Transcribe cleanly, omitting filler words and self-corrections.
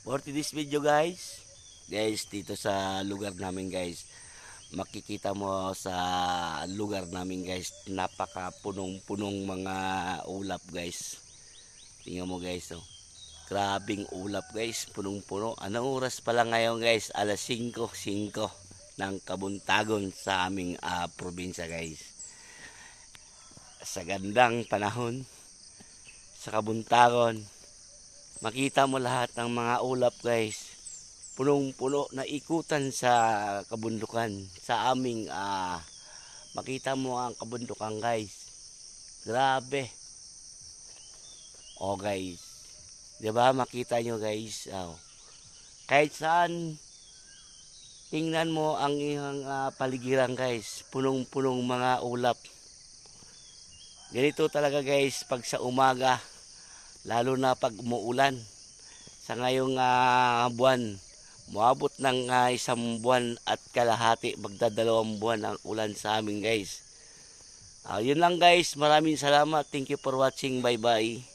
For this video guys, dito sa lugar namin guys, makikita mo sa lugar namin guys, napaka punong-punong mga ulap guys. Tingnan mo guys, oh. Grabing ulap guys, punong-puno. Anong oras pa lang ngayon guys? Alas 5:05 ng Kabuntagon sa aming probinsya guys. Sa gandang panahon sa Kabuntagon, makita mo lahat ng mga ulap guys, punong-puno na ikutan sa kabundukan. Sa aming makita mo ang kabundukan guys, grabe. Oh guys, diba makita nyo guys, kahit saan tingnan mo ang iyong paligiran guys, punong-punong mga ulap. Ganito talaga guys pag sa umaga, lalo na pag umuulan. Sa ngayong buwan, moabot ng 1 buwan at kalahati, magdadalawang buwan ang ulan sa amin guys. Yun lang guys, maraming salamat. Thank you for watching. Bye bye.